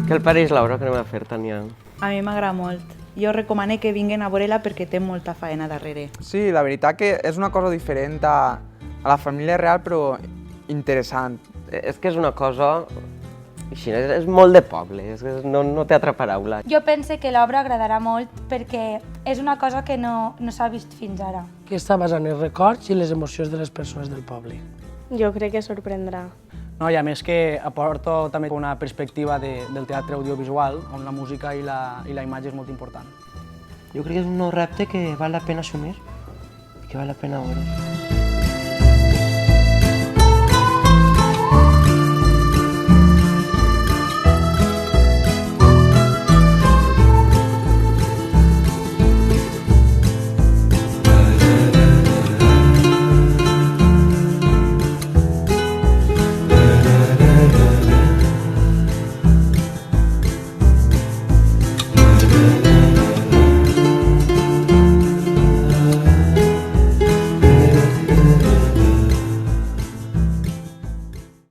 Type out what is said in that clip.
Què el pareix l'obra que anem a fer, Tania? A mi m'agrada molt. Jo recomano que vinguin a veure-la perquè té molta faena darrere. Sí, la veritat que és una cosa diferent a la família real, però interessant. És que és una cosa... Així, és molt de poble, no té altra paraula. Jo penso que l'obra agradarà molt perquè és una cosa que no s'ha vist fins ara. Que està basada en els records i les emocions de les persones del poble. Jo crec que sorprendrà. No, i a més que aporta també una perspectiva del teatre audiovisual, on la música i la imatge és molt important. Jo crec que és un nou repte que val la pena assumir i que val la pena veure.